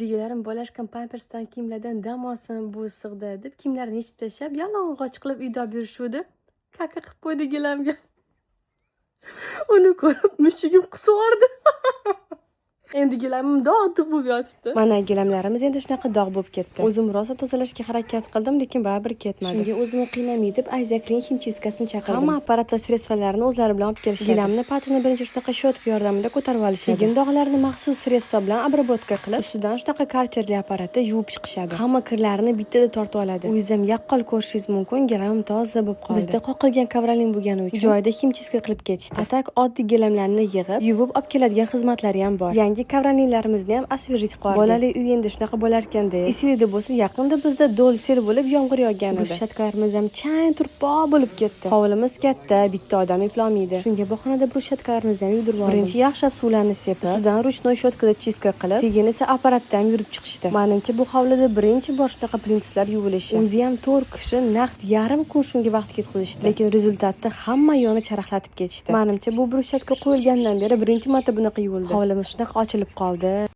Digalarim bolashgan pampersdan kiyimlardan dam olsin bu issiqda deb kiyimlarini yechib tashlab yalang'och qilib uyda olib yurishuvdi. Kaka qilib qo'ydi gilamga. Uni ko'rib mushugim qisvordi. Endi gilamim dog'-dog' bo'lib yotibdi. Mana gilamlarimiz endi shunaqa dog' bo'lib ketdi. O'zim rosa tozalashga harakat qildim, lekin baribir ketmadi. Shunga o'zimni qiynamay deb Isaacning himchiskasini chaqirdim. Hamma apparat va sredstvalarni o'zlari bilan olib kelishadi. Gilamni patini birinchi shunaqa shotka yordamida ko'tarib olishadi. Keyin dog'larni maxsus sredstva bilan obработка qilib, ustidan shunaqa karcherli apparatda yuvib chiqishadi. Hamma kirlarni bittada tortib oladi. O'zingizam yaqqol ko'rishingiz mumkin, gilamim toza bo'lib qoldi. Bizda qoqilgan kovroling bo'lgani uchun joyida himchiska qilib ketishdi. Atak oddiy gilamlarni yig'ib, yuvib olib keladigan xizmatlari ham bor. Yangi kovronlarimizni ham asvirish qildi. Bolali uy endi shunaqa bo'lar ekan-da. Esingizda bo'lsa, yaqinda bizda do'l-sel bo'lib yomg'ir yog'gan edi. Brushatkalarimiz ham chang turpo bo'lib ketdi. Hovlimiz katta, bitta odam eplolmaydi. Shunga bahonada brushatkalarimizni ham yurib oldim. Birinchi yaxshilab suvlarni sepib, ustidan ruchnoy shotkada chiska qilib, keyin esa apparatda ham yurib chiqishdi. Menimcha bu hovlida birinchi bor shunaqa prinslar yuvilishi. O'zi ham 4 kishi naqd yarim kun shunga vaqt ketkazishdi. Lekin rezultatda hamma yo'ni charaqlatib ketishdi. Menimcha bu brushatka qo'yilgandan beri birinchi marta bunaqa yuvildi. Hovlimiz shunaqa ochilib qoldi.